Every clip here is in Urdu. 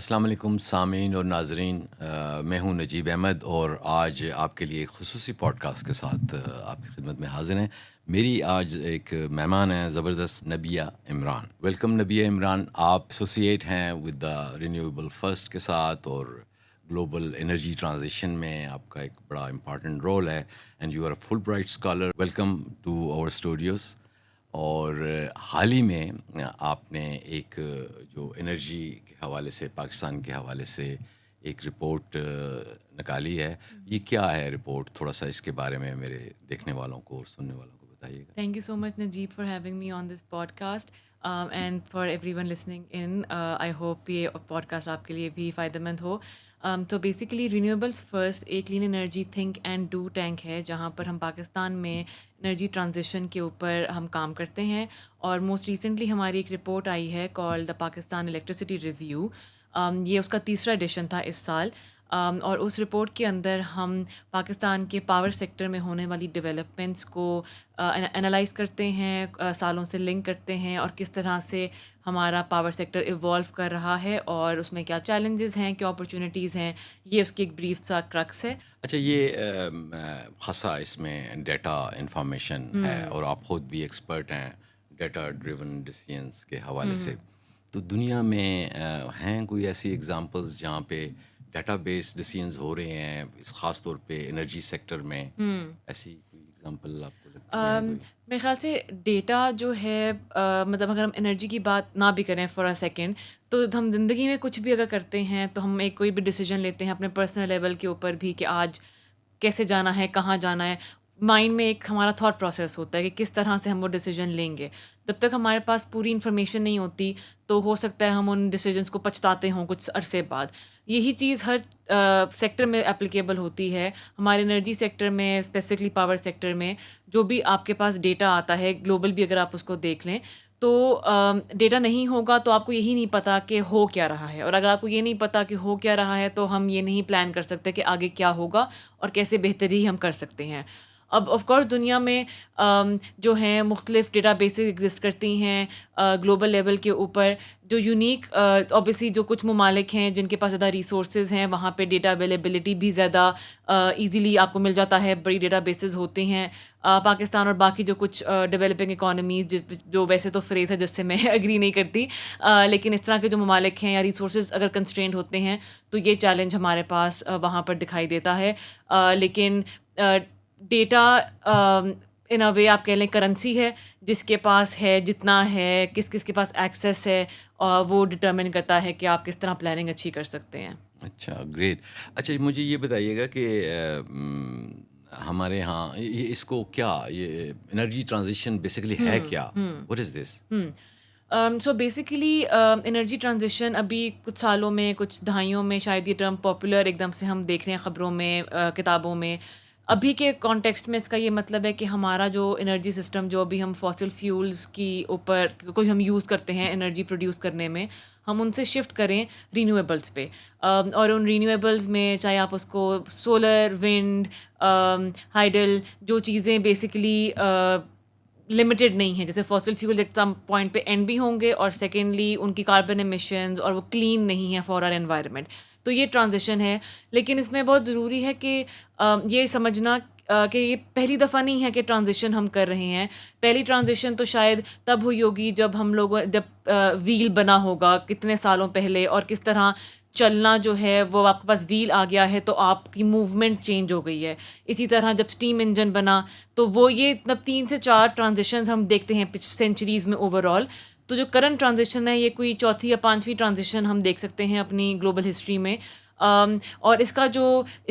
السلام علیکم سامعین اور ناظرین، میں ہوں نجیب احمد اور آج آپ کے لیے ایک خصوصی پوڈ کاسٹ کے ساتھ آپ کی خدمت میں حاضر ہیں۔ میری آج ایک مہمان ہیں زبردست، نبیہ عمران۔ ویلکم نبیہ عمران، آپ ایسوسیٹ ہیں ود دا رینیویبل فرسٹ کے ساتھ اور گلوبل انرجی ٹرانزیشن میں آپ کا ایک بڑا امپارٹنٹ رول ہے، and you are a Fulbright scholar. Welcome to our studios. اور حال ہی میں آپ نے ایک جو انرجی کے حوالے سے، پاکستان کے حوالے سے ایک رپورٹ نکالی ہے، یہ کیا ہے رپورٹ؟ تھوڑا سا اس کے بارے میں میرے دیکھنے والوں کو اور سننے والوں کو بتائیے گا۔ Thank you so much, Najib, for having me on this podcast, and for everyone listening in. I hope یہ podcast آپ کے لیے بھی فائدہ مند ہو. So basically renewables first ایک clean energy think and do tank ہے، جہاں پر ہم پاکستان میں انرجی ٹرانزیشن کے اوپر ہم کام کرتے ہیں، اور موسٹ ریسنٹلی ہماری ایک رپورٹ آئی ہے کال دا پاکستان الیکٹریسٹی ریویو. یہ اس کا تیسرا ایڈیشن تھا اس سال، اور اس رپورٹ کے اندر ہم پاکستان کے پاور سیکٹر میں ہونے والی ڈیولپمنٹس کو انالائز کرتے ہیں، سالوں سے لنک کرتے ہیں، اور کس طرح سے ہمارا پاور سیکٹر ایوالو کر رہا ہے اور اس میں کیا چیلنجز ہیں، کیا اپرچونیٹیز ہیں. یہ اس کی ایک بریف سا کرکس ہے. اچھا، یہ خاصا اس میں ڈیٹا انفارمیشن ہے اور آپ خود بھی ایکسپرٹ ہیں ڈیٹا ڈریون ڈیسیژنس کے حوالے سے، تو دنیا میں ہیں کوئی ایسی ایگزامپلز جہاں پہ ڈیٹا بیس ڈیسیژنز ہو رہے ہیں، اس خاص طور پہ انرجی سیکٹر میں؟ ایسی کوئی ایگزامپل آپ کو لگتی ہے کوئی؟ میرے خیال سے ڈیٹا جو ہے، مطلب اگر ہم انرجی کی بات نہ بھی کریں فار اے سیکنڈ، تو ہم زندگی میں کچھ بھی اگر کرتے ہیں تو ہم ایک کوئی بھی ڈیسیجن لیتے ہیں اپنے پرسنل لیول کے اوپر بھی کہ آج کیسے جانا ہے، کہاں جانا ہے. مائنڈ میں ایک ہمارا تھاٹ پروسیس ہوتا ہے کہ کس طرح سے ہم وہ ڈیسیجن لیں گے. جب تک ہمارے پاس پوری انفارمیشن نہیں ہوتی تو ہو سکتا ہے ہم ان ڈیسیجنس کو پچھتاتے ہوں کچھ عرصے بعد. یہی چیز ہر سیکٹر میں اپلیکیبل ہوتی ہے. ہمارے انرجی سیکٹر میں، اسپیسیفکلی پاور سیکٹر میں، جو بھی آپ کے پاس ڈیٹا آتا ہے گلوبل بھی اگر آپ اس کو دیکھ لیں تو ڈیٹا نہیں ہوگا تو آپ کو یہی نہیں پتہ کہ ہو کیا رہا ہے، اور اگر آپ کو یہ نہیں پتہ کہ ہو کیا رہا ہے تو ہم یہ نہیں پلان کر سکتے کہ آگے کیا ہوگا اور کیسے بہتری ہم کر سکتے ہیں. اب آف کورس دنیا میں جو ہیں مختلف ڈیٹا بیسز ایگزسٹ کرتی ہیں گلوبل لیول کے اوپر، جو یونیک اوبیسلی جو کچھ ممالک ہیں جن کے پاس زیادہ ریسورسز ہیں، وہاں پہ ڈیٹا اویلیبلٹی بھی زیادہ ایزیلی آپ کو مل جاتا ہے، بڑی ڈیٹا بیسز ہوتے ہیں. پاکستان اور باقی جو کچھ ڈیولپنگ اکانومیز، جو ویسے تو فریز ہے جس سے میں اگری نہیں کرتی، لیکن اس طرح کے جو ممالک ہیں یا ریسورسز اگر کنسٹرینڈ ہوتے ہیں تو یہ چیلنج ہمارے پاس وہاں پر دکھائی دیتا ہے. لیکن ڈیٹا ان اے وے آپ کہہ لیں کرنسی ہے، جس کے پاس ہے جتنا ہے، کس کس کے پاس ایکسیس ہے، وہ ڈٹرمن کرتا ہے کہ آپ کس طرح پلاننگ اچھی کر سکتے ہیں. اچھا، گریٹ. اچھا، مجھے یہ بتائیے گا کہ ہمارے ہاں اس کو کیا، یہ انرجی ٹرانزیشن بیسیکلی ہے کیا؟ What is this? So basically energy transition ابھی کچھ سالوں میں، کچھ دہائیوں میں شاید یہ ٹرم پاپولر ایک دم سے ہم دیکھ رہے ہیں خبروں میں، کتابوں میں. ابھی کے کانٹیکسٹ میں اس کا یہ مطلب ہے کہ ہمارا جو انرجی سسٹم، جو ابھی ہم فاسل فیولز کی اوپر کوئی ہم یوز کرتے ہیں انرجی پروڈیوس کرنے میں، ہم ان سے شفٹ کریں رینیویبلس پہ. اور ان رینیویبلس میں چاہے آپ اس کو سولر، ونڈ، ہائیڈل، جو چیزیں بیسیکلی لمیٹیڈ نہیں ہیں، جیسے فاسل فیول ایک پوائنٹ پہ اینڈ بھی ہوں گے، اور سیکنڈلی ان کی کاربن ایمیشنز اور وہ کلین نہیں ہیں فار آر انوائرمنٹ. تو یہ ٹرانزیشن ہے، لیکن اس میں بہت ضروری ہے کہ یہ سمجھنا کہ یہ پہلی دفعہ نہیں ہے کہ ٹرانزیشن ہم کر رہے ہیں. پہلی ٹرانزیشن تو شاید تب ہوئی ہوگی جب ہم لوگوں جب ویل بنا ہوگا کتنے سالوں پہلے، اور کس طرح چلنا جو ہے وہ آپ کے پاس ویل آ گیا ہے تو آپ کی موومنٹ چینج ہو گئی ہے. اسی طرح جب اسٹیم انجن بنا تو وہ یہ 3 سے 4 ٹرانزیشنز ہم دیکھتے ہیں سینچریز میں اوور آل. تو جو کرنٹ ٹرانزیشن ہے یہ کوئی چوتھی یا 5ویں ٹرانزیشن ہم دیکھ سکتے ہیں اپنی گلوبل ہسٹری میں. اور اس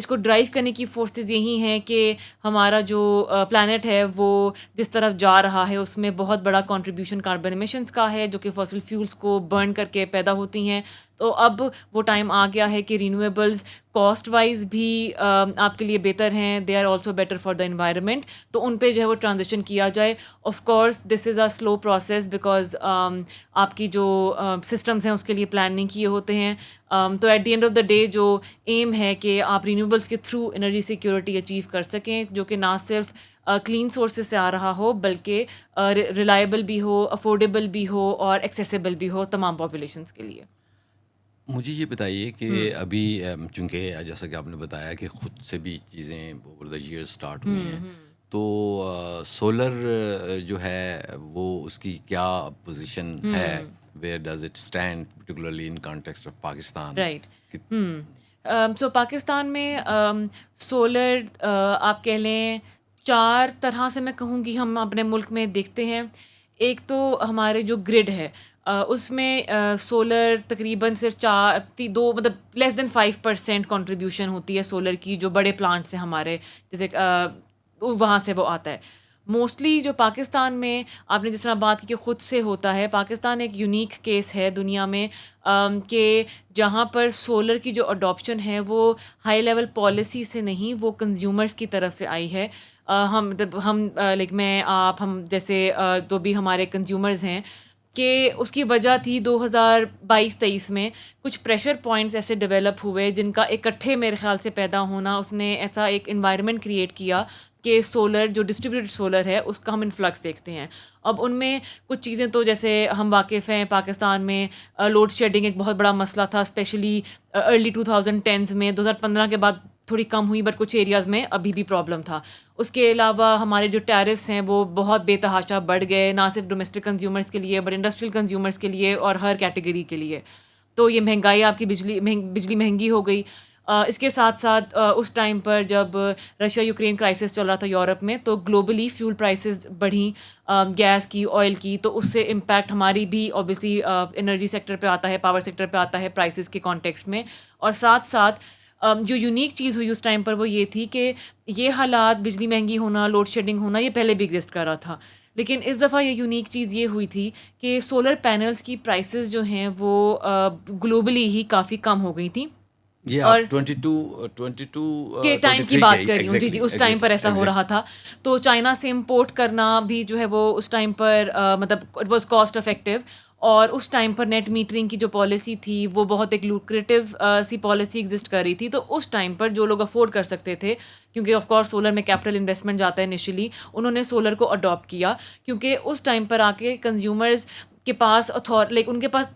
کو ڈرائیو کرنے کی فورسز یہی ہیں کہ ہمارا جو پلانٹ ہے وہ جس طرف جا رہا ہے اس میں بہت بڑا کنٹریبیوشن کاربن ایمیشنز کا ہے، جو کہ فاسل فیولز کو برن کر کے پیدا ہوتی ہیں. تو اب وہ ٹائم آ گیا ہے کہ رینیویبلز کاسٹ وائز بھی آپ کے لیے بہتر ہیں، they are also better for the environment, تو ان پہ جو ہے وہ ٹرانزیشن کیا جائے. Of course this is a slow process because آپ کی جو سسٹمز ہیں اس کے لیے پلان نہیں کیے ہوتے ہیں. تو at the end of the day جو ایم ہے کہ آپ رینیویبلس کے تھرو انرجی سیکیورٹی اچیو کر سکیں، جو کہ نہ صرف کلین سورسز سے آ رہا ہو بلکہ ریلائبل بھی ہو، افورڈیبل بھی ہو، اور ایکسیسیبل بھی ہو تمام پاپولیشنس کے لیے. مجھے یہ بتائیے کہ ابھی چونکہ جیسا کہ آپ نے بتایا کہ خود سے بھی چیزیں اوور دا ایئر اسٹارٹ ہوئی ہیں، تو سولر جو ہے وہ اس کی کیا پوزیشن ہے، where does it stand particularly in context of Pakistan? Right. So Pakistan میں سولر آپ کہہ لیں 4 طرح سے میں کہوں گی ہم اپنے ملک میں دیکھتے ہیں. ایک تو ہمارے جو گرڈ ہے اس میں سولر تقریباً صرف 2 مطلب لیس دین 5% کنٹریبیوشن ہوتی ہے سولر کی، جو بڑے پلانٹس ہیں ہمارے، جیسے وہاں سے وہ آتا ہے. موسٹلی جو پاکستان میں آپ نے جس طرح بات کی کہ خود سے ہوتا ہے، پاکستان ایک یونیک کیس ہے دنیا میں کہ جہاں پر سولر کی جو اڈاپشن ہے وہ ہائی لیول پالیسی سے نہیں، وہ کنزیومرز کی طرف سے آئی ہے. ہم لائک میں آپ ہم جیسے تو بھی ہمارے کنزیومرز ہیں کہ اس کی وجہ تھی 2022-23 میں کچھ پریشر پوائنٹس ایسے ڈیولپ ہوئے جن کا اکٹھے میرے خیال سے پیدا ہونا، اس نے ایسا ایک انوائرمنٹ کریٹ کیا کہ سولر جو ڈسٹریبیوٹڈ سولر ہے اس کا ہم انفلکس دیکھتے ہیں. اب ان میں کچھ چیزیں تو جیسے ہم واقف ہیں، پاکستان میں لوڈ شیڈنگ ایک بہت بڑا مسئلہ تھا، اسپیشلی ارلی 2010s میں. 2015 کے بعد تھوڑی کم ہوئی، بٹ کچھ ایریاز میں ابھی بھی پرابلم تھا. اس کے علاوہ ہمارے جو ٹیرفس ہیں وہ بہت بے تحاشا بڑھ گئے، نہ صرف ڈومیسٹک کنزیومرز کے لیے بٹ انڈسٹریل کنزیومرز کے لیے اور ہر کیٹیگری کے لیے. تو یہ مہنگائی، آپ کی بجلی مہنگی ہو گئی. اس کے ساتھ ساتھ اس ٹائم پر جب رشیا یوکرین کرائسس چل رہا تھا یورپ میں، تو گلوبلی فیول پرائسز بڑھیں، گیس کی، آئل کی، تو اس سے امپیکٹ ہماری بھی اوبیسلی انرجی سیکٹر پہ آتا ہے، پاور سیکٹر پہ آتا ہے پرائسز کے کانٹیکسٹ میں. اور ساتھ ساتھ جو یونیک چیز ہوئی اس ٹائم پر وہ یہ تھی کہ یہ حالات، بجلی مہنگی ہونا، لوڈ شیڈنگ ہونا، یہ پہلے بھی ایگزسٹ کر رہا تھا. لیکن اس دفعہ یہ یونیک چیز یہ ہوئی تھی کہ سولر پینلز کی پرائسز جو ہیں وہ گلوبلی ہی کافی کم ہو گئی تھیں. یہ اور آپ 22 کے ٹائم کی 23 بات کر رہی ہوں، جی جی، اس ٹائم پر ایسا ہو رہا تھا. تو چائنا سے امپورٹ کرنا بھی جو ہے وہ اس ٹائم پر مطلب اٹ واز کاسٹ افیکٹو. اور اس ٹائم پر نیٹ میٹرنگ کی جو پالیسی تھی وہ بہت ایک لوکریٹو سی پالیسی ایگزسٹ کر رہی تھی. تو اس ٹائم پر جو لوگ افورڈ کر سکتے تھے، کیونکہ آف کورس سولر میں کیپٹل انویسٹمنٹ جاتا ہے انیشلی، انہوں نے سولر کو اڈاپٹ کیا. کیونکہ اس ٹائم پر آ کے کنزیومرز کے پاس ان کے پاس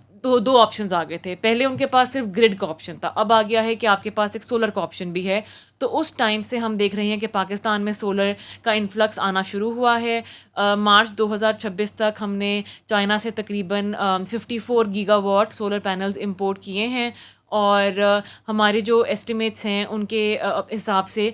دو آپشنز آ گئے تھے. پہلے ان کے پاس صرف گرڈ کا آپشن تھا، اب آ گیا ہے کہ آپ کے پاس ایک سولر کا آپشن بھی ہے. تو اس ٹائم سے ہم دیکھ رہے ہیں کہ پاکستان میں سولر کا انفلکس آنا شروع ہوا ہے. مارچ 2026 تک ہم نے چائنا سے تقریباً 54 gigawatt solar panels import کیے ہیں. اور ہمارے جو ایسٹیمیٹس ہیں ان کے حساب سے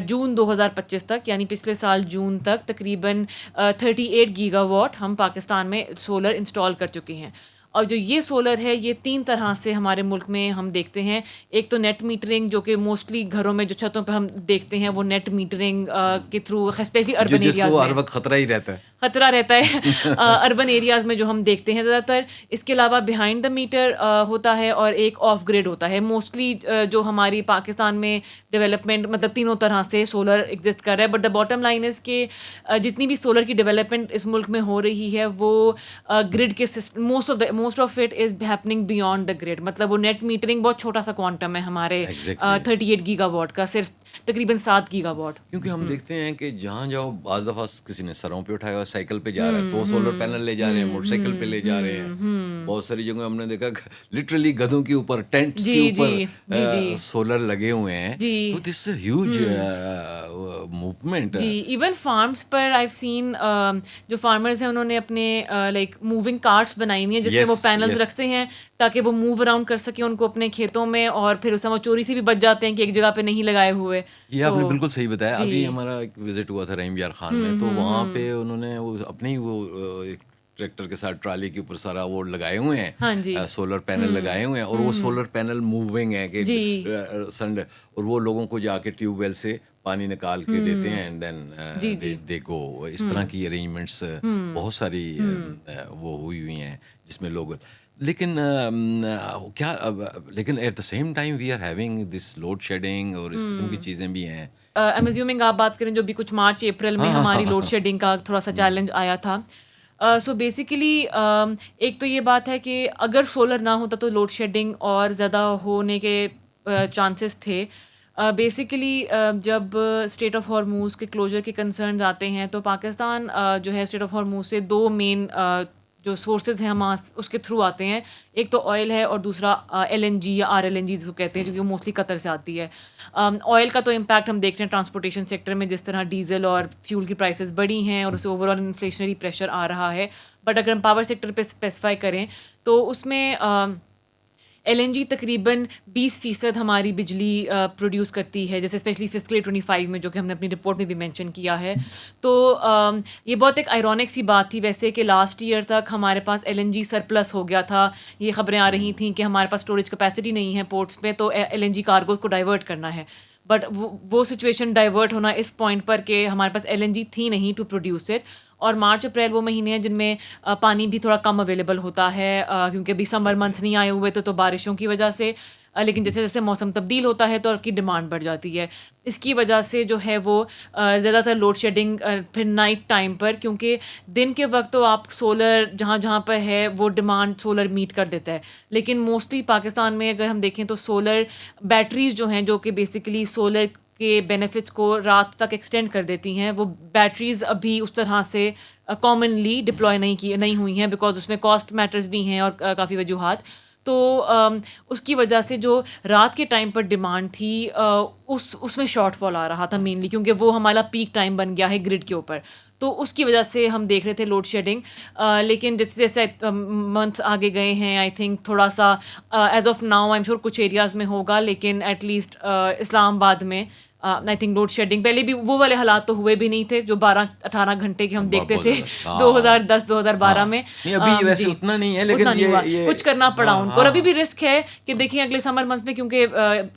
جون 2025 تک، یعنی پچھلے سال جون تک، تقریباً 38 گیگا واٹ ہم پاکستان میں سولر انسٹال کر چکے ہیں. اور جو یہ سولر ہے یہ 3 طرح سے ہمارے ملک میں ہم دیکھتے ہیں. ایک تو نیٹ میٹرنگ، جو کہ موسٹلی گھروں میں جو چھتوں پہ ہم دیکھتے ہیں وہ نیٹ میٹرنگ کے تھرو، اسپیشلی اربن جس ایریاز کو میں ہر وقت خطرہ ہی رہتا ہے، خطرہ رہتا ہے اربن ایریاز میں جو ہم دیکھتے ہیں زیادہ تر. اس کے علاوہ بیہائنڈ دا میٹر ہوتا ہے اور ایک آف گریڈ ہوتا ہے. موسٹلی جو ہماری پاکستان میں ڈیولپمنٹ مطلب تینوں طرح سے سولر ایگزسٹ کر رہا ہے. But the bottom line is کہ جتنی بھی سولر کی ڈیولپمنٹ اس ملک میں ہو رہی ہے وہ گرڈ کے system, most of it is happening beyond the grid. مطلب وہ نیٹ میٹرنگ بہت چھوٹا سا کوانٹم ہے ہمارے 38 گیگا واٹ کا، صرف تقریباً 7 گیگا واٹ. کیونکہ ہم دیکھتے ہیں کہ جہاں جاؤ بعض دفعہ کسی نے سروں پہ اٹھایا ہوا، سائیکل پہ جا رہا ہے تو سولر پینل لے جا رہے ہیں، موٹر سائیکل پہ لے جا رہے ہیں. بہت ساری جگہوں ہم نے دیکھا لٹرلی گدھوں کے اوپر، ٹینٹس کے اوپر سولر لگے ہوئے ہیں. تو دس ہیوج موومنٹ. جی، ایون فارمس پر آئی سین جو فارمرز ہیں انہوں نے اپنے لائک موونگ کارٹس بنائی ہوئی ہیں جس میں وہ پینلز رکھتے ہیں تاکہ وہ موو اراؤنڈ کر سکیں ان کو اپنے کھیتوں میں، اور پھر اس میں وہ چوری سے بھی بچ جاتے ہیں کہ ایک جگہ پہ نہیں لگائے ہوئے. یہ آپ نے بالکل صحیح بتایا. ابھی ہمارا ایک وزٹ ہوا تھا رحیم یار خان میں، تو وہاں پہ انہوں نے اپنے ہی وہ ٹریکٹر کے ساتھ ٹرالی کے اوپر سارا وہ لگائے ہوئے ہیں، سولر پینل لگائے ہوئے ہیں. اور وہ سولر پینل موونگ ہے کہ سنڈے، اور وہ لوگوں کو جا کے ٹیوب ویل سے پانی نکال کے دیتے ہیں اینڈ دین دے گو. اس طرح کی ارینجمنٹس بہت ساری وہ ہوئی ہیں جس میں لوگ، لیکن at the same time we are having this load shedding اور اس قسم کی چیزیں بھی ہیں. I'm assuming آپ بات کریں جو بھی کچھ مارچ اپریل میں ہماری لوڈ شیڈنگ کا تھوڑا سا چیلنج آیا تھا. سو بیسیکلی ایک تو یہ بات ہے کہ اگر سولر نہ ہوتا تو لوڈ شیڈنگ اور زیادہ ہونے کے چانسز تھے. بیسیکلی جب اسٹریٹ آف ہارموز کے کلوجر کے کنسرنز آتے ہیں تو پاکستان جو ہے اسٹریٹ آف ہارموز سے 2 مین جو سورسز ہیں ہمارے اس کے تھرو آتے ہیں. ایک تو آئل ہے اور دوسرا LNG یا RLNG جس کو کہتے ہیں جو کہ موسٹلی قطر سے آتی ہے. آئل کا تو امپیکٹ ہم دیکھ رہے ہیں ٹرانسپورٹیشن سیکٹر میں جس طرح ڈیزل اور فیول کی پرائسز بڑھی ہیں اور اسے اوور آل انفلیشنری پریشر آ رہا ہے. بٹ اگر ہم پاور سیکٹر پہ اسپیسیفائی کریں تو اس میں LNG تقریباً 20% ہماری بجلی پروڈیوس کرتی ہے, جیسے اسپیشلی فسکل 25 میں جو کہ ہم نے اپنی رپورٹ میں بھی مینشن کیا ہے. تو یہ بہت ایک آئرونک سی بات تھی ویسے کہ لاسٹ ایئر تک ہمارے پاس LNG سرپلس ہو گیا تھا. یہ خبریں آ رہی تھیں کہ ہمارے پاس اسٹوریج کیپیسٹی نہیں ہے پورٹس پہ تو LNG کارگوز کو ڈائیورٹ کرنا ہے. بٹ وہ سچویشن ڈائیورٹ ہونا اس پوائنٹ پر کہ ہمارے پاس LNG تھی نہیں ٹو پروڈیوس اٹ. اور مارچ اپریل وہ مہینے ہیں جن میں پانی بھی تھوڑا کم اویلیبل ہوتا ہے کیونکہ ابھی سمر منتھ نہیں آئے ہوئے تو بارشوں کی وجہ سے. لیکن جیسے جیسے موسم تبدیل ہوتا ہے تو اور کی ڈیمانڈ بڑھ جاتی ہے. اس کی وجہ سے جو ہے وہ زیادہ تر لوڈ شیڈنگ پھر نائٹ ٹائم پر, کیونکہ دن کے وقت تو آپ سولر جہاں جہاں پر ہے وہ ڈیمانڈ سولر میٹ کر دیتا ہے. لیکن موسٹلی پاکستان میں اگر ہم دیکھیں تو سولر بیٹریز جو ہیں جو کہ بیسیکلی سولر کے بینیفٹس کو رات تک ایکسٹینڈ کر دیتی ہیں, وہ بیٹریز ابھی اس طرح سے کامنلی ڈپلوائے نہیں ہوئی ہیں بیکاز اس میں کاسٹ میٹرز بھی ہیں اور کافی وجوہات. تو اس کی وجہ سے جو رات کے ٹائم پر ڈیمانڈ تھی اس میں شارٹ فال آ رہا تھا مینلی کیونکہ وہ ہمارا پیک ٹائم بن گیا ہے گرڈ کے اوپر. تو اس کی وجہ سے ہم دیکھ رہے تھے لوڈ شیڈنگ. لیکن جیسے جیسے منتھ آگے گئے ہیں آئی تھنک تھوڑا سا as of now I am sure کچھ ایریاز میں ہوگا, لیکن ایٹ لیسٹ اسلام آباد میں آئی تھنک لوڈ شیڈنگ پہلے بھی وہ والے حالات تو ہوئے بھی نہیں تھے جو 12-18 گھنٹے کے ہم دیکھتے تھے 2010-2012 میں. ابھی ویسے اتنا نہیں ہے لیکن کچھ کرنا پڑا ان کو. اور ابھی بھی رسک ہے کہ دیکھیں اگلے سمر منتھ میں کیونکہ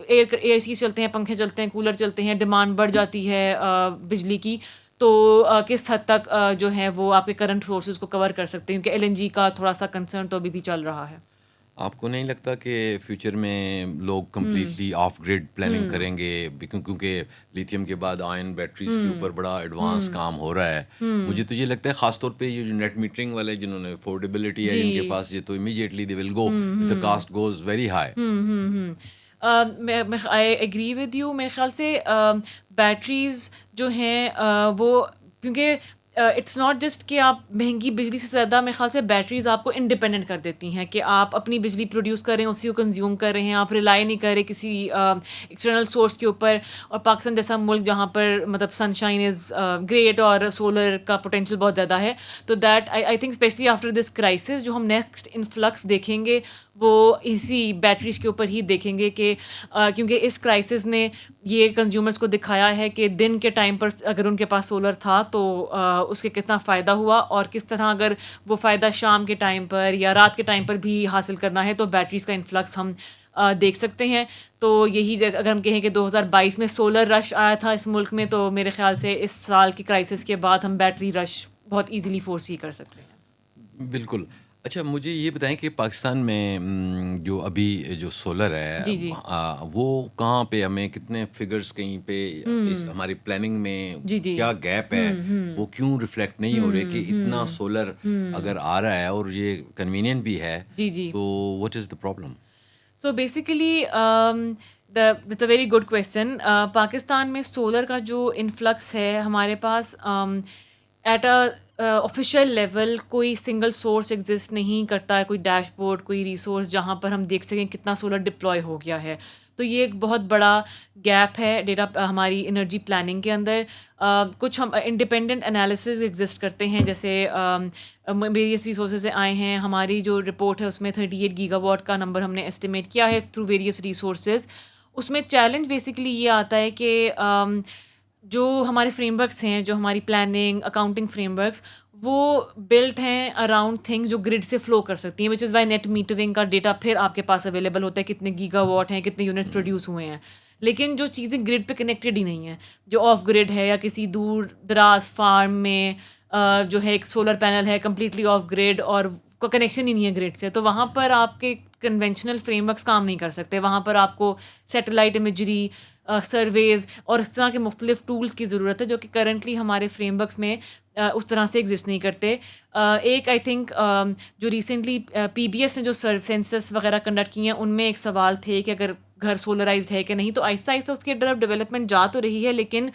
اے سی چلتے ہیں, پنکھے چلتے ہیں, کولر چلتے ہیں, ڈیمانڈ بڑھ جاتی ہے بجلی کی. تو کس حد تک جو ہے وہ آپ کے کرنٹ سورسز کو کور کر سکتے ہیں, کیونکہ LNG کا تھوڑا سا کنسرن تو ابھی بھی چل رہا ہے. آپ کو نہیں لگتا کہ فیوچر میں لوگ کمپلیٹلی آف گریڈ پلاننگ کریں گے کیونکہ لیتھیم کے بعد آئن بیٹریز کے اوپر بڑا ایڈوانس کام ہو رہا ہے. مجھے تو یہ لگتا ہے خاص طور پہ یہ جو نیٹ میٹرنگ والے جنہوں نے افورڈیبلٹی ہے ان کے پاس یہ تو immediately they will go the cost goes very high. I agree with you. میرے خیال سے بیٹریز جو ہیں وہ کیونکہ اٹس ناٹ جسٹ کہ آپ مہنگی بجلی سے زیادہ میرے خیال سے بیٹریز آپ کو انڈیپینڈنٹ کر دیتی ہیں کہ آپ اپنی بجلی پروڈیوس کر رہے ہیں, اسی کو کنزیوم کر رہے ہیں, آپ ریلائی نہیں کر رہے کسی ایکسٹرنل سورس کے اوپر. اور پاکستان جیسا ملک جہاں پر مطلب سن شائن از گریٹ اور سولر کا پوٹینشیل بہت زیادہ ہے, تو that I think specially after this crisis جو ہم نیکسٹ انفلکس دیکھیں گے وہ اسی بیٹریز کے اوپر ہی دیکھیں گے کہ کیونکہ اس کرائسس نے یہ کنزیومرز کو دکھایا ہے کہ دن کے ٹائم پر اگر ان کے پاس سولر تھا تو اس کے کتنا فائدہ ہوا, اور کس طرح اگر وہ فائدہ شام کے ٹائم پر یا رات کے ٹائم پر بھی حاصل کرنا ہے تو بیٹریز کا انفلکس ہم دیکھ سکتے ہیں. تو یہی اگر ہم کہیں کہ 2022 میں سولر رش آیا تھا اس ملک میں, تو میرے خیال سے اس سال کی کرائسس کے بعد ہم بیٹری رش بہت ایزیلی فورسی کر سکتے ہیں. بالکل. اچھا مجھے یہ بتائیں کہ پاکستان میں جو ابھی جو سولر ہے وہ کہاں پہ ہمیں کتنے فگرز کہیں پہ ہماری پلاننگ میں کیا گیپ ہے, وہ کیوں ریفلیکٹ نہیں ہو رہے کہ اتنا سولر اگر آ رہا ہے اور یہ کنوینئنٹ بھی ہے تو what is the problem? So basically it's a very good question. Pakistan میں سولر کا جو انفلکس ہے ہمارے پاس ایٹ آفیشیل لیول کوئی سنگل سورس ایگزسٹ نہیں کرتا ہے, کوئی ڈیش بورڈ, کوئی ریسورس جہاں پر ہم دیکھ سکیں کتنا سولر ڈپلوائے ہو گیا ہے. تو یہ ایک بہت بڑا گیپ ہے ڈیٹا ہماری انرجی پلاننگ کے اندر. کچھ ہم انڈیپینڈنٹ انالیسز ایگزسٹ کرتے ہیں جیسے ویریس ریسورسز سے آئے ہیں. ہماری جو رپورٹ ہے اس میں 38 گیگا واٹ کا نمبر ہم نے اسٹیمیٹ کیا ہے تھرو ویریس ریسورسز. اس میں چیلنج بیسکلی یہ آتا ہے کہ جو ہمارے فریم ورکس ہیں, جو ہماری پلاننگ اکاؤنٹنگ فریم ورکس, وہ بلٹ ہیں اراؤنڈ تھنگ جو گرڈ سے فلو کر سکتی ہیں, وچ از وائی نیٹ میٹرنگ کا ڈیٹا پھر آپ کے پاس اویلیبل ہوتا ہے کتنے گیگا واٹ ہیں, کتنے یونٹس پروڈیوس ہوئے ہیں. لیکن جو چیزیں گرڈ پہ کنیکٹڈ ہی نہیں ہیں, جو آف گرڈ ہے یا کسی دور دراز فارم میں جو ہے ایک سولر پینل ہے کمپلیٹلی آف گرڈ اور کا کنیکشن ہی نہیں ہے گرڈ سے, تو وہاں پر آپ کے کنونشنل فریم ورکس کام نہیں کر سکتے. وہاں پر آپ کو سیٹلائٹ امیجری, سرویز اور اس طرح کے مختلف ٹولس کی ضرورت ہے جو کہ کرنٹلی ہمارے فریم ورکس میں اس طرح سے ایگزسٹ نہیں کرتے. ایک آئی تھنک جو ریسنٹلی PBS نے جو سینسس وغیرہ کنڈکٹ کیے ہیں ان میں ایک سوال تھے کہ اگر گھر سولرائزڈ ہے کہ نہیں. تو آہستہ آہستہ اس کی طرف ڈیولپمنٹ جا تو رہی ہے, لیکن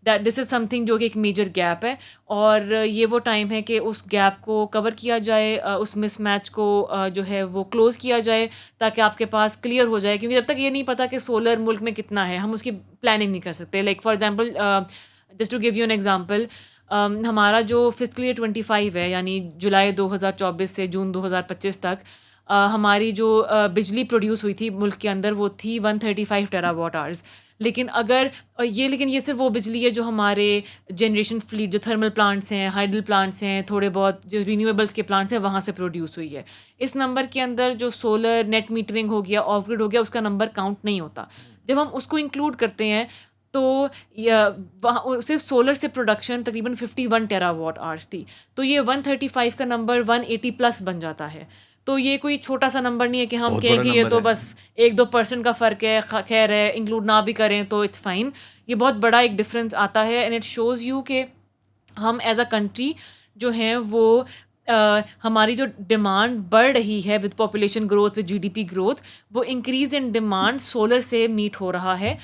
دس از سم تھنگ جو کہ ایک میجر گیپ ہے, اور یہ وہ ٹائم ہے کہ اس گیپ کو کور کیا جائے, اس مس میچ کو جو ہے وہ کلوز کیا جائے, تاکہ آپ کے پاس کلیئر ہو جائے. کیونکہ جب تک یہ نہیں پتہ کہ سولر ملک میں کتنا ہے, ہم اس کی پلاننگ نہیں کر سکتے. Like for example, just to give you an example, ہمارا جو فسکل ایئر 25 ہے, یعنی جولائی 2024 سے جون 2025 تک, ہماری جو بجلی پروڈیوس ہوئی تھی ملک کے اندر وہ تھی 135 ٹیرا واٹ آورز. لیکن یہ صرف وہ بجلی ہے جو ہمارے جنریشن فلیٹ, جو تھرمل پلانٹس ہیں, ہائیڈل پلانٹس ہیں, تھوڑے بہت جو رینیویبلس کے پلانٹس ہیں, وہاں سے پروڈیوس ہوئی ہے. اس نمبر کے اندر جو سولر نیٹ میٹرنگ ہو گیا, آف گریڈ ہو گیا, اس کا نمبر کاؤنٹ نہیں ہوتا. جب ہم اس کو انکلوڈ کرتے ہیں تو صرف سولر سے پروڈکشن تقریباً 51 ٹیرا واٹ آورس تھی. تو یہ 135 کا نمبر 180 پلس بن جاتا ہے. تو یہ کوئی چھوٹا سا نمبر نہیں ہے کہ ہم کہیں کہ یہ تو بس 1-2% کا فرق ہے, خیر ہے, انکلوڈ نہ بھی کریں تو اٹس فائن. یہ بہت بڑا ایک ڈفرینس آتا ہے, اینڈ اٹ شوز یو کہ ہم ایز اے کنٹری جو ہیں وہ ہماری جو ڈیمانڈ بڑھ رہی ہے with population growth, with GDP growth, وہ انکریز ان ڈیمانڈ سولر سے میٹ ہو رہا ہے.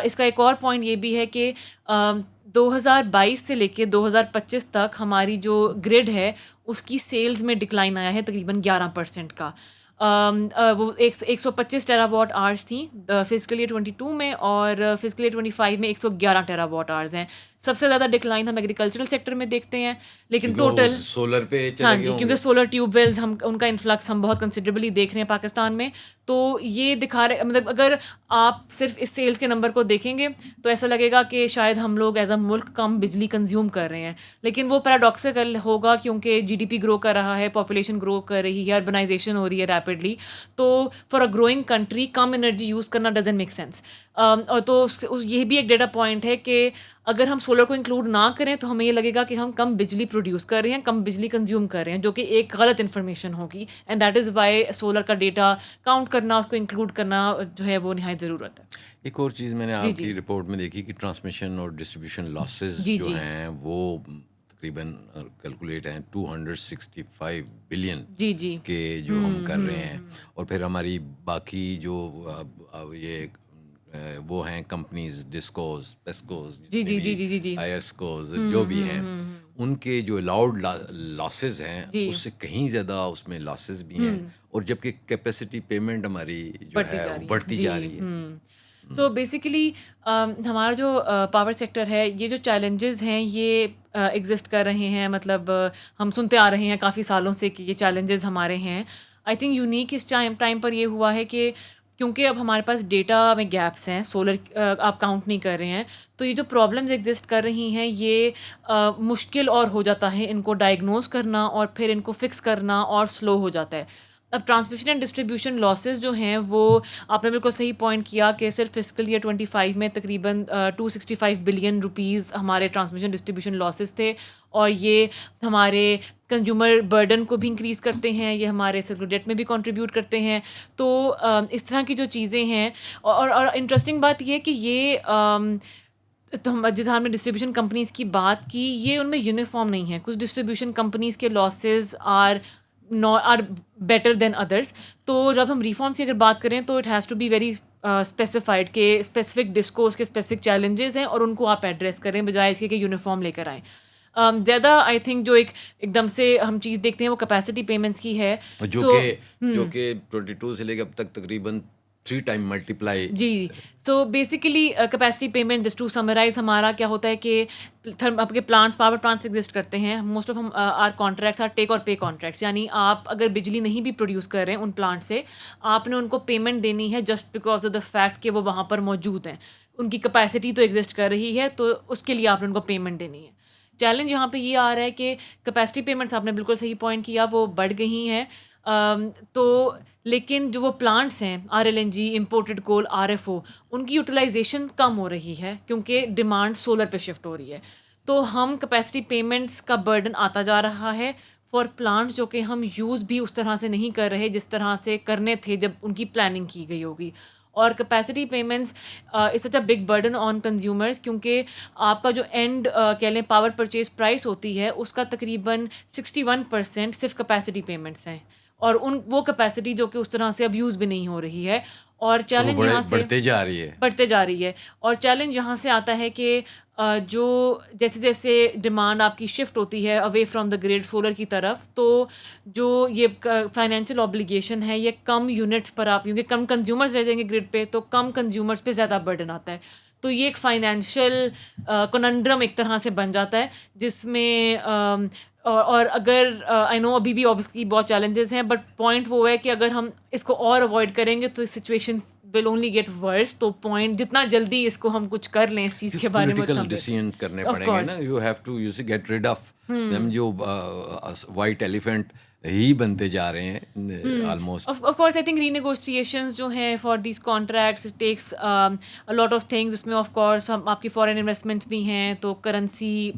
اس کا ایک اور پوائنٹ یہ بھی ہے کہ 2022 سے لے کے 2025 تک ہماری جو گرڈ ہے اس کی سیلز میں ڈکلائن آیا ہے تقریباً 11% کا. وہ 125 ٹیرا واٹ آورس تھیں فسکل ایئر 22 میں, اور فسکل ایئر 25 میں 111 ٹیرا واٹ آورز ہیں. سب سے زیادہ ڈکلائن ہم ایگریکلچرل سیکٹر میں دیکھتے ہیں, لیکن ٹوٹل سولر پہ ہاں جی, کیونکہ سولر ٹیوب ویلز ان کا انفلکس ہم بہت کنسیڈریبلی دیکھ رہے ہیں پاکستان میں. تو یہ دکھا رہے, مطلب اگر آپ صرف اس سیلز کے نمبر کو دیکھیں گے تو ایسا لگے گا کہ شاید ہم لوگ ایز اے ملک کم بجلی کنزیوم کر رہے ہیں, لیکن وہ پیراڈاکسیکل ہوگا کیونکہ GDP گرو کر رہا ہے, پاپولیشن گرو کر رہی ہے, اربنائزیشن ہو رہی ہے ریپڈلی. تو for a growing country come energy use کرنا ڈزنٹ میک سینس. اور تو یہ بھی ایک ڈیٹا پوائنٹ ہے کہ اگر ہم سولر کو انکلوڈ نہ کریں تو ہمیں یہ لگے گا کہ ہم کم بجلی پروڈیوس کر رہے ہیں, کم بجلی کنزیوم کر رہے ہیں, جو کہ ایک غلط انفارمیشن ہوگی. And that is Y solar کا ڈیٹا کاؤنٹ کرنا, اس کو انکلوڈ کرنا جو ہے وہ نہایت ضرورت ہے. ایک اور چیز میں نے آپ کی رپورٹ میں دیکھی کہ ٹرانسمیشن اور ڈسٹریبیوشن لاسز جو ہیں وہ تقریباً کیلکولیٹ ہیں 265 بلین کے جو ہم کر رہے ہیں. اور پھر ہماری باقی جو یہ وہ ہیں کمپنیز, ڈسکوز, پیسکوز, آئی ایسکوز, جو بھی ہیں, ان کے جو الاؤڈ لاسز ہیں اس سے کہیں زیادہ اس میں لاسز بھی ہیں, اور جبکہ کیپیسٹی پیمنٹ ہماری جو ہے بڑھتی جا رہی ہے. سو بیسیکلی ہمارا جو پاور سیکٹر ہے, یہ جو چیلنجز ہیں یہ ایگزسٹ کر رہے ہیں, مطلب ہم سنتے آ رہے ہیں کافی سالوں سے کہ یہ چیلنجز ہمارے ہیں. آئی تھنک یونیک اس ٹائم پر یہ ہوا ہے کہ کیونکہ اب ہمارے پاس ڈیٹا میں گیپس ہیں, سولر آپ کاؤنٹ نہیں کر رہے ہیں, تو یہ جو پرابلمز ایگزسٹ کر رہی ہیں یہ مشکل اور ہو جاتا ہے ان کو ڈائگنوز کرنا, اور پھر ان کو فکس کرنا اور سلو ہو جاتا ہے. اب ٹرانسمیشن اینڈ ڈسٹریبیوشن لاسز جو ہیں وہ آپ نے بالکل صحیح پوائنٹ کیا کہ صرف فسکل ایئر 25 میں تقریباً 265 بلین روپیز ہمارے ٹرانسمیشن ڈسٹریبیوشن لاسز تھے, اور یہ ہمارے کنزیومر برڈن کو بھی انکریز کرتے ہیں, یہ ہمارے سیکولر ڈیٹ میں بھی کنٹریبیوٹ کرتے ہیں. تو اس طرح کی جو چیزیں ہیں, اور انٹرسٹنگ بات یہ کہ یہ تو ہم جہاں ہم نے ڈسٹریبیوشن کمپنیز کی بات کی, یہ ان میں یونیفارم نہیں ہے. کچھ ڈسٹریبیوشن کمپنیز کے losses are better than others. تو جب ہم ریفارمس کی اگر بات کریں تو it has to be very specified کہ اسپیسیفک ڈسکوز کے اسپیسیفک چیلنجز ہیں اور ان کو آپ ایڈریس کریں بجائے اس کے کہ یونیفارم لے کر آئیں. زیادہ آئی تھنک جو ایک دم سے ہم چیز دیکھتے ہیں وہ کیپیسٹی پیمنٹس کی ہے, جو کہ 22 سے لے کے اب تک تقریباً 3 ٹائم ملٹیپلائی. جی. So basically capacity payment, just to summarise, ہمارا کیا ہوتا ہے کہ آپ کے پلانٹس, پاور پلانٹس ایگزسٹ کرتے ہیں. Most of our contracts are take or pay contracts, یعنی آپ اگر بجلی نہیں بھی پروڈیوس کر رہے ہیں ان پلانٹ سے, آپ نے ان کو پیمنٹ دینی ہے just because of the fact کہ وہ وہاں پر موجود ہیں. ان کی کیپیسٹی تو ایگزسٹ کر رہی ہے, تو اس کے لیے آپ نے ان کو پیمنٹ دینی ہے. چیلنج یہاں پہ یہ آ رہا ہے کہ کیپیسٹی پیمنٹس, آپ نے بالکل صحیح پوائنٹ کیا, وہ بڑھ گئی ہیں. تو لیکن جو وہ پلانٹس ہیں RLNG, امپورٹڈ کول, RFO, ان کی یوٹیلائزیشن کم ہو رہی ہے کیونکہ ڈیمانڈ سولر پہ شفٹ ہو رہی ہے. تو ہم کیپیسٹی پیمنٹس کا برڈن آتا جا رہا ہے فار پلانٹس جو کہ ہم یوز بھی اس طرح سے نہیں کر رہے جس طرح سے کرنے تھے جب ان کی پلاننگ کی گئی ہوگی. اور capacity payments is such a big burden on consumers, کیونکہ آپ کا جو اینڈ کہہ لیں پاور پرچیز پرائس ہوتی ہے اس کا تقریباً 61% صرف کیپیسٹی پیمنٹس ہیں. اور وہ کیپیسٹی جو کہ اس طرح سے اب یوز بھی نہیں ہو رہی ہے. اور چیلنج یہاں سے بڑھتے جا رہی ہے. اور چیلنج یہاں سے آتا ہے کہ جو جیسے جیسے ڈیمانڈ آپ کی شفٹ ہوتی ہے away from the grid solar کی طرف, تو جو یہ فائنینشیل اوبلیگیشن ہے یہ کم یونٹس پر آپ, کیونکہ کم کنزیومرز رہ جائیں گے گریڈ پہ, تو کم کنزیومرز پہ زیادہ برڈن آتا ہے. تو یہ ایک فائنینشیل کننڈرم ایک طرح سے بن جاتا ہے جس میں اور اگر آئی نو ابھی بھی اوبیسلی بہت چیلنجز ہیں, بٹ پوائنٹ وہ ہے کہ اگر ہم اس کو اور اوائڈ کریں گے تو situation will only get worse. تو پوائنٹ جتنا جلدی اس کو ہم کچھ کر لیں اس چیز کے بارے میں پولیٹیکل ڈیسیژن کرنے پڑیں گے نا. You have to get rid of ہم جو وائٹ ایلیفینٹ ہی بنتے جا رہے ہیں almost. Of course I think renegotiations جو ہیں for these contracts takes lot of things. اس میں آف کورس آپ کی فارن انویسٹمنٹ بھی ہیں, تو کرنسی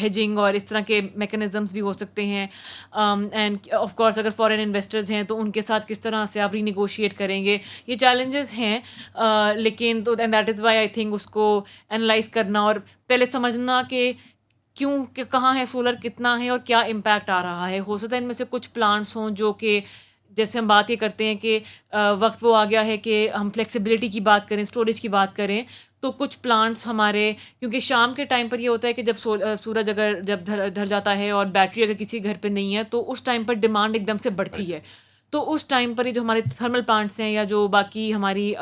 ہیجنگ اور اس طرح کے میکینزمس بھی ہو سکتے ہیں. اینڈ آف کورس اگر فارن انویسٹرز ہیں تو ان کے ساتھ کس طرح سے آپ ری نیگوشیٹ کریں گے, یہ چیلنجز ہیں. لیکن تو that is why I think اس کو انالائز کرنا اور پہلے سمجھنا کہ کیوں, کہ کہاں ہے سولر, کتنا ہے اور کیا امپیکٹ آ رہا ہے. ہو سکتا ہے ان میں سے کچھ پلانٹس ہوں جو کہ جیسے ہم بات یہ کرتے ہیں کہ وقت وہ آ گیا ہے کہ ہم فلیکسیبلٹی کی بات کریں, اسٹوریج کی بات کریں, تو کچھ پلانٹس ہمارے, کیونکہ شام کے ٹائم پر یہ ہوتا ہے کہ جب سورج اگر جب ڈھل جاتا ہے اور بیٹری اگر کسی گھر پہ نہیں ہے تو اس ٹائم پر ڈیمانڈ ایک دم سے بڑھتی ہے. تو اس ٹائم پر یہ جو ہمارے تھرمل پلانٹس ہیں یا جو باقی ہماری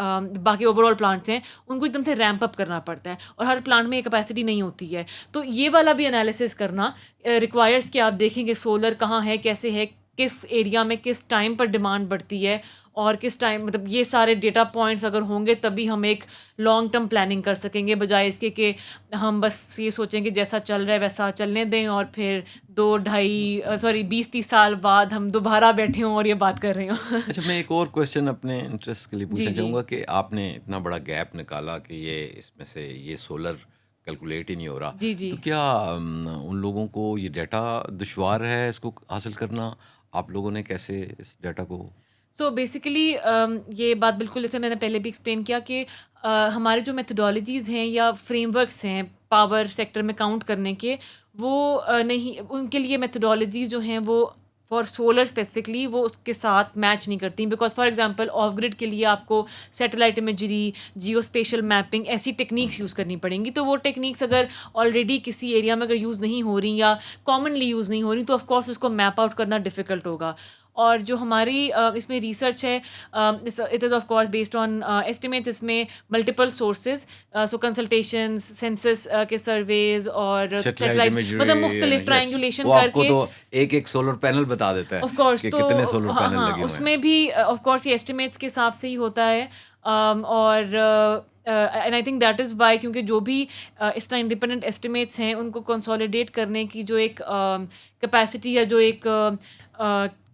باقی اوور آل پلانٹس ہیں ان کو ایک دم سے ریمپ اپ کرنا پڑتا ہے, اور ہر پلانٹ میں یہ کیپیسٹی نہیں ہوتی ہے. تو یہ والا بھی انالیسس کرنا ریکوائرس کہ آپ دیکھیں کہ سولر کہاں ہے, کیسے ہے, کس ایریا میں کس ٹائم پر ڈیمانڈ بڑھتی ہے, اور کس ٹائم, مطلب یہ سارے ڈیٹا پوائنٹس اگر ہوں گے تبھی ہم ایک لانگ ٹرم پلاننگ کر سکیں گے, بجائے اس کے کہ ہم بس یہ سوچیں کہ جیسا چل رہا ہے ویسا چلنے دیں اور پھر 20-30 سال بعد ہم دوبارہ بیٹھے ہوں اور یہ بات کر رہے ہوں. اچھا, میں ایک اور کویشچن اپنے انٹرسٹ کے لیے پوچھنا چاہوں گا کہ آپ نے اتنا بڑا گیپ نکالا کہ یہ اس میں سے یہ سولر کیلکولیٹ ہی نہیں ہو رہا, تو کیا ان لوگوں کو یہ ڈیٹا دشوار ہے اس کو حاصل کرنا؟ آپ لوگوں نے کیسے اس ڈیٹا کو؟ سو بیسیکلی یہ بات بالکل جیسے میں نے پہلے بھی ایکسپلین کیا کہ ہمارے جو میتھڈالوجیز ہیں یا فریم ورکس ہیں پاور سیکٹر میں کاؤنٹ کرنے کے, وہ نہیں, ان کے لیے میتھڈالوجیز جو ہیں وہ فار سولر اسپیسیفکلی وہ اس کے ساتھ میچ نہیں کرتی. Because for example off grid کے لیے آپ کو satellite imagery, geospatial mapping, ایسی ٹیکنیکس یوز کرنی پڑیں گی. تو وہ ٹیکنیکس اگر آلریڈی کسی ایریا میں اگر یوز نہیں ہو رہی یا کامنلی یوز نہیں ہو رہی تو آف کورس اس کو میپ آؤٹ کرنا ڈیفیکلٹ ہوگا. اور جو ہماری اس میں ریسرچ ہے it is of course based on estimates, اس میں multiple sources, so consultations, census کے سرویز اور مطلب مختلف ٹرائنگولیشن کر کے تو ایک سولر پینل بتا دیتا ہے آف کورس. تو کتنے سولر پینل لگے ہوئے ہیں. اس میں بھی آف کورس یہ ایسٹیمیٹس کے حساب سے ہی ہوتا ہے. اور and I think that is Y, کیونکہ جو بھی اس طرح انڈیپینڈنٹ ایسٹیمیٹس ہیں ان کو کنسالیڈیٹ کرنے کی جو ایک کیپیسٹی یا جو ایک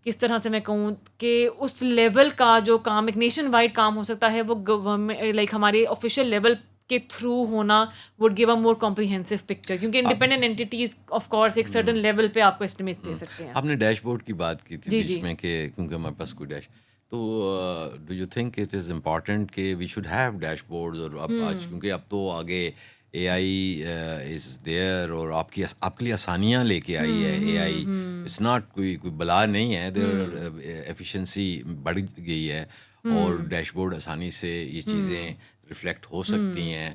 کس طرح سے میں کہوں کہ اس لیول کا جو کام ایک نیشن وائڈ کام ہو سکتا ہے وہ گورنمنٹ لائک ہمارے آفیشیل لیول کے تھرو ہونا would give a more comprehensive picture, کیونکہ انڈیپینڈنٹ اینٹیٹیز آف کورس ایک سرٹن لیول پہ آپ کو اسٹیمیٹ دے سکتے ہیں. آپ نے ڈیش بورڈ کی بات کی تھی بیچ میں کہ کیونکہ ہمارے پاس کوئی ڈیش, تو do you think it is important کہ we should have dashboards? اور اب آج کیونکہ اب تو آگے اے آئی از دیئر اور آپ کے لیے آسانیاں لے کے آئی ہے اے آئی. اٹس ناٹ کوئی بلا نہیں ہے, دیر ایفیشنسی بڑھ گئی ہے اور ڈیش بورڈ آسانی سے یہ چیزیں ریفلیکٹ ہو سکتی ہیں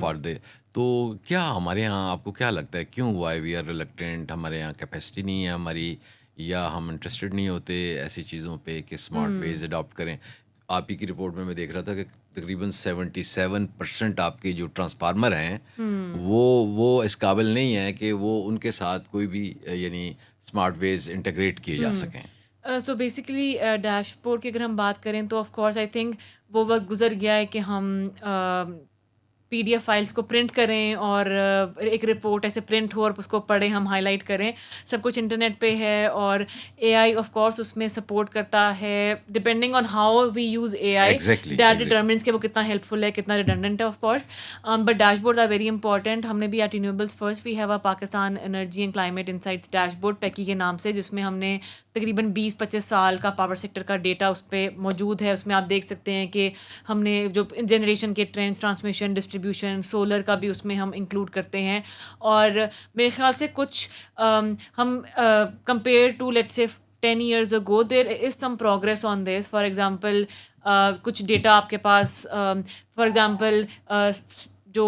فار دے. تو کیا ہمارے یہاں آپ کو کیا لگتا ہے کیوں وائی وی آر ریلیکٹنٹ؟ ہمارے یہاں کیپیسٹی نہیں ہے ہماری, یا ہم انٹرسٹڈ نہیں ہوتے ایسی چیزوں پہ کہ اسمارٹ ویز اڈاپٹ کریں؟ آپ ہی کی رپورٹ میں دیکھ رہا تھا کہ تقریباً 77% آپ کے جو ٹرانسفارمر ہیں وہ اس قابل نہیں ہیں کہ وہ ان کے ساتھ کوئی بھی یعنی اسمارٹ ویز انٹیگریٹ کیے جا سکیں. سو بیسیکلی ڈیش بورڈ کی اگر ہم بات کریں تو آف کورس آئی تھنک وہ وقت گزر گیا ہے کہ ہم پی ڈی ایف فائلس کو پرنٹ کریں اور ایک رپورٹ ایسے پرنٹ ہو اور اس کو پڑھیں, ہم ہائی لائٹ کریں. سب کچھ انٹرنیٹ پہ ہے اور اے آئی آف کورس اس میں سپورٹ کرتا ہے depending on how we use AI that, دیٹ ڈٹرمنس کہ وہ کتنا ہیلپ فل ہے, کتنا ریڈنڈنٹ ہے of course. But dashboard are very important. ہم نے بھی at renewables first we have a Pakistan energy and climate insights dashboard پیکی کے نام سے, جس میں ہم نے تقریباً 20-25 سال کا پاور سیکٹر کا ڈیٹا اس پہ موجود ہے. اس میں آپ دیکھ سکتے ہیں کہ ہم نے جو جنریشن کے ٹرینڈس, ٹرانسمیشن, ڈسٹریبیوشن, سولر کا بھی اس میں ہم انکلوڈ کرتے ہیں. اور میرے خیال سے کچھ ہم کمپیئر ٹو لیٹ سے 10 years ago, there is some progress on this. For example, کچھ ڈیٹا آپ کے پاس, فار ایگزامپل جو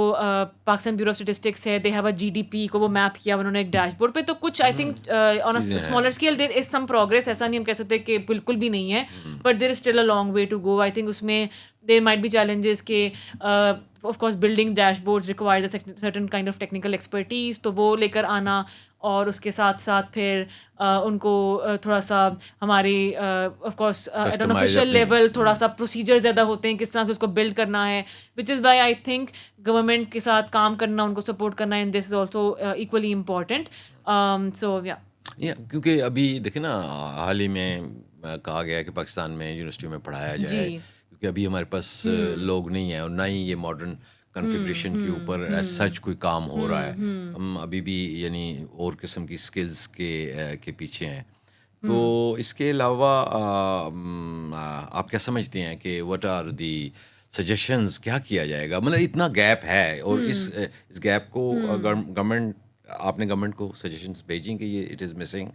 پاکستان بیورو آف اسٹیٹسٹکس ہے, دے ہیو اے GDP کو وہ میپ کیا انہوں نے ایک ڈیش بورڈ پہ. تو کچھ I think on a smaller scale there is some progress. ایسا نہیں ہم کہہ سکتے کہ بالکل بھی نہیں ہے, but there is still a long way to go. I think اس میں دیر مائٹ بی چیلنجز کہ of course building dashboards requires certain kind of technical expertise, تو وہ لے کر آنا, اور اس کے ساتھ ساتھ پھر ان کو تھوڑا سا ہماری of course at an official level تھوڑا سا پروسیجر زیادہ ہوتے ہیں کس طرح سے اس کو بلڈ کرنا ہے, which is why I think government کے ساتھ کام کرنا, ان کو سپورٹ کرنا, and this is also equally important. So یا کیونکہ ابھی دیکھیں نا, حال ہی میں کہا گیا کہ پاکستان میں یونیورسٹیوں میں پڑھایا جائے, کیونکہ ابھی ہمارے پاس لوگ نہیں ہیں, اور نہ ہی یہ ماڈرن کنفیگریشن کے اوپر ایز سچ کوئی کام ہو رہا ہے. ہم ابھی بھی یعنی اور قسم کی اسکلز کے پیچھے ہیں. تو اس کے علاوہ آپ کیا سمجھتے ہیں کہ وٹ آر دی سجیشنز, کیا کیا جائے گا؟ مطلب اتنا گیپ ہے, اور اس گیپ کو گورنمنٹ, آپ نے گورنمنٹ کو سجیشنز بھیجیں کہ یہ it is missing.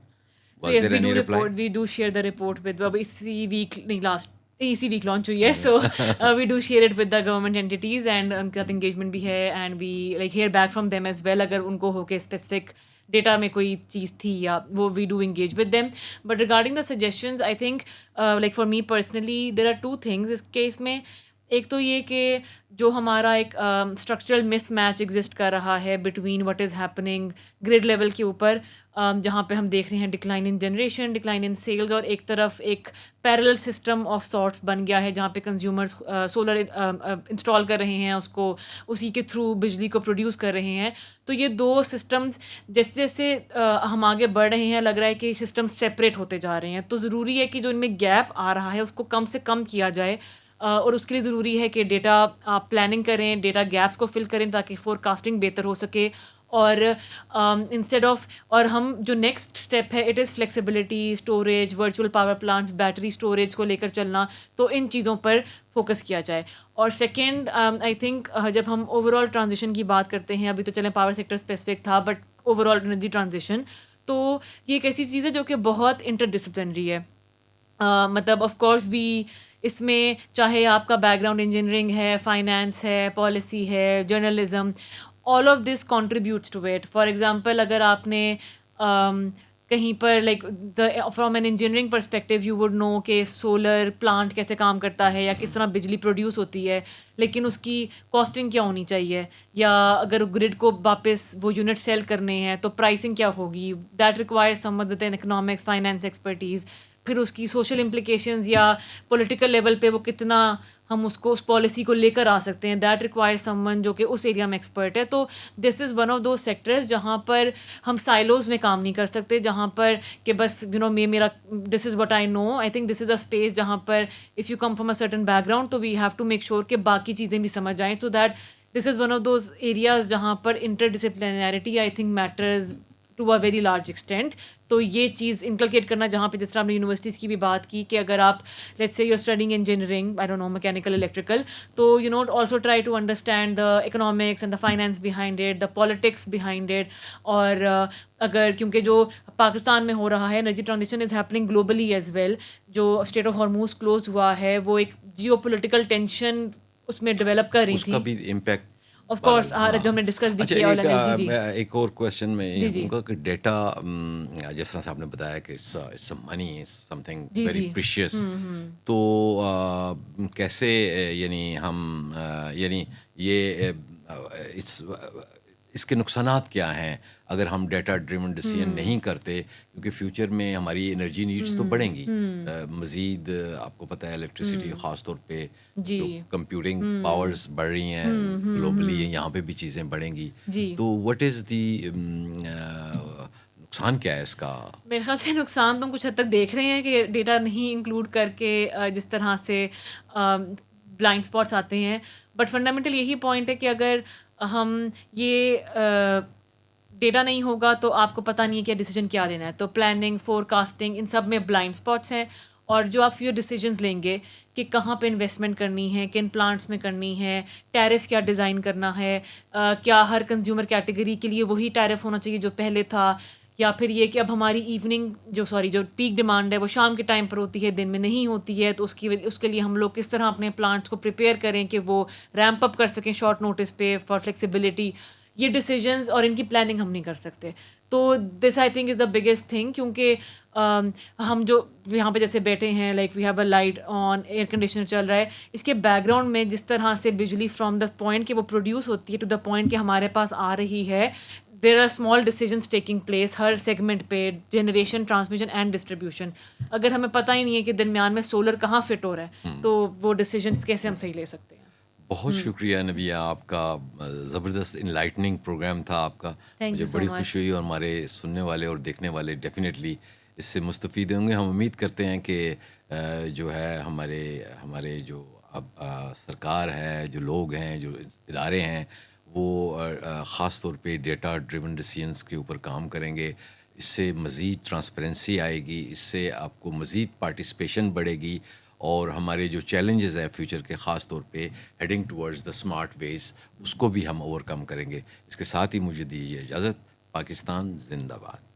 we do share the report with, اسی ویک نہیں اسی ویک لانچ ہوئی ہے, so we do share it with the government entities, and ان کے ساتھ انگیجمنٹ بھی ہے, and we like hear back from them as well, اگر ان کو ہو کے اسپیسیفک ڈیٹا میں کوئی چیز تھی یا وہ, we do engage with them. But regarding the suggestions, I think like for me personally there are 2 things اس کیس میں. ایک تو یہ کہ جو ہمارا ایک اسٹرکچرل مس میچ ایگزسٹ کر رہا ہے between what is happening grid level کے اوپر, جہاں پہ ہم دیکھ رہے ہیں decline in generation, decline in sales, اور ایک طرف ایک پیرلل سسٹم آف سارٹس بن گیا ہے جہاں پہ کنزیومرز سولر انسٹال کر رہے ہیں, اس کو اسی کے تھرو بجلی کو پروڈیوس کر رہے ہیں. تو یہ 2 سسٹمز جیسے جیسے ہم آگے بڑھ رہے ہیں, لگ رہا ہے کہ سسٹم سیپریٹ ہوتے جا رہے ہیں. تو ضروری ہے کہ جو ان میں گیپ آ رہا ہے اس کو کم سے کم کیا جائے, اور اس کے لیے ضروری ہے کہ ڈیٹا آپ پلاننگ کریں, ڈیٹا گیپس کو فل کریں تاکہ فور کاسٹنگ بہتر ہو سکے. اور انسٹیڈ آف, اور ہم جو نیکسٹ اسٹیپ ہے it is flexibility, storage, virtual power plants, battery storage کو لے کر چلنا, تو ان چیزوں پر فوکس کیا جائے. اور سیکنڈ, آئی تھنک جب ہم اوور آل ٹرانزیشن کی بات کرتے ہیں, ابھی تو چلیں پاور سیکٹر اسپیسیفک تھا, but over all energy transition, تو یہ ایک ایسی چیز ہے جو کہ بہت انٹر ڈسپلنری ہے. مطلب آف کورس بھی اس میں چاہے آپ کا بیک گراؤنڈ انجینئرنگ ہے, فائنینس ہے, پالیسی ہے, journalism, all of this contributes to it. For example اگر آپ نے کہیں پر like from an engineering perspective you would know کہ سولر پلانٹ کیسے کام کرتا ہے یا کس طرح بجلی پروڈیوس ہوتی ہے, لیکن اس کی کاسٹنگ کیا ہونی چاہیے, یا اگر گرڈ کو واپس وہ یونٹ سیل کرنے ہیں تو پرائسنگ کیا ہوگی. That require some with in economics, finance expertise. پھر اس کی سوشل امپلیکیشنز یا پولیٹیکل لیول پہ وہ کتنا ہم اس کو اس پالیسی کو لے کر آ سکتے ہیں, دیٹ ریکوائر سم ون جو کہ اس ایریا میں ایکسپرٹ ہے. تو this is one of those sectors جہاں پر ہم سائلوز میں کام نہیں کر سکتے, جہاں پر کہ بس میرا this is what I know. I think this is a space جہاں پر if you come from a certain background تو we have to make sure کہ باقی چیزیں بھی سمجھ آئیں, so that this is one of those areas جہاں پر interdisciplinarity I think matters to a very large extent. تو یہ چیز انکلکیٹ کرنا, جہاں پہ جس طرح ہم نے یونیورسٹیز کی بھی بات کی کہ اگر آپ let's say you are studying engineering, I don't know, mechanical, electrical, تو you not also try to understand the economics and the finance behind it, the politics behind it. اور اگر کیونکہ جو پاکستان میں ہو رہا ہے energy transition is happening globally as well, جو اسٹیٹ آف ہارموز کلوز ہوا ہے وہ ایک جیو پولیٹیکل ٹینشن اس میں ڈیولپ کر رہی تھی, اس کا بھی امپیکٹ آف کورس جو ہم نے ڈسکس بھی کیا. ایک اور کویشچن میں ان کا کہ ڈیٹا, جس طرح سے آپ نے بتایا کہ it's money, something very precious, تو کیسے یعنی ہم یعنی یہ اس کے نقصانات کیا ہیں اگر ہم ڈیٹا ڈریون ڈیسیژن نہیں کرتے, کیونکہ فیوچر میں ہماری انرجی نیڈس تو بڑھیں گی مزید. آپ کو پتہ ہے الیکٹریسٹی خاص طور پہ جو کمپیوٹنگ پاورز بڑھ رہی ہیں گلوبلی, یہاں پہ بھی چیزیں بڑھیں گی. تو وٹ از دی نقصان کیا ہے اس کا؟ میرے خیال سے نقصان تو ہم کچھ حد تک دیکھ رہے ہیں کہ ڈیٹا نہیں انکلوڈ کر کے جس طرح سے بلائنڈ اسپاٹس آتے ہیں. بٹ فنڈامنٹل یہی پوائنٹ ہے کہ اگر ہم یہ ڈیٹا نہیں ہوگا تو آپ کو پتہ نہیں ہے کہ ڈیسیجن کیا لینا ہے. تو پلاننگ, فور کاسٹنگ, ان سب میں بلائنڈ اسپاٹس ہیں. اور جو آپ فیور ڈیسیجنز لیں گے کہ کہاں پہ انویسٹمنٹ کرنی ہے, کن پلانٹس میں کرنی ہے, ٹیرف کیا ڈیزائن کرنا ہے, کیا ہر کنزیومر کیٹیگری کے لیے وہی ٹیرف ہونا چاہیے جو پہلے تھا, یا پھر یہ کہ اب ہماری ایوننگ جو پیک ڈیمانڈ ہے وہ شام کے ٹائم پر ہوتی ہے، دن میں نہیں ہوتی ہے، تو اس کے لیے ہم لوگ کس طرح اپنے پلانٹس کو پریپیئر کریں کہ وہ ریمپ اپ کر سکیں شارٹ نوٹس پہ فار فلیکسیبلٹی. یہ ڈیسیجنز اور ان کی پلاننگ ہم نہیں کر سکتے. تو this I think is the biggest thing, کیونکہ ہم جو یہاں پہ جیسے بیٹھے ہیں، like we have a light on, air conditioner چل رہا ہے، اس کے بیک گراؤنڈ میں جس طرح سے بجلی فرام دا پوائنٹ کہ وہ پروڈیوس ہوتی ہے ٹو دا پوائنٹ کہ ہمارے پاس آ رہی ہے، there are small decisions taking place ہر سیگمنٹ پہ، جنریشن، ٹرانسمیشن اینڈ ڈسٹریبیوشن. اگر ہمیں پتہ ہی نہیں ہے کہ درمیان میں سولر کہاں فٹ ہو رہا ہے تو وہ ڈیسیجنس کیسے ہم صحیح لے سکتے ہیں. بہت شکریہ نبیہ، آپ کا زبردست انلائٹننگ پروگرام تھا آپ کا. تھینک مجھے یو سو بڑی مچ. خوشی ہوئی اور ہمارے سننے والے اور دیکھنے والے ڈیفینیٹلی اس سے مستفید ہوں گے. ہم امید کرتے ہیں کہ جو ہے ہمارے جو اب سرکار ہے، جو لوگ ہیں، جو ادارے ہیں، وہ خاص طور پہ ڈیٹا ڈریون ڈیسیژنس کے اوپر کام کریں گے. اس سے مزید ٹرانسپیرنسی آئے گی، اس سے آپ کو مزید پارٹیسپیشن بڑھے گی، اور ہمارے جو چیلنجز ہیں فیوچر کے، خاص طور پہ ہیڈنگ ٹورڈز دا اسمارٹ ویز، اس کو بھی ہم اوور کم کریں گے. اس کے ساتھ ہی مجھے دیجیے اجازت. پاکستان زندہ باد.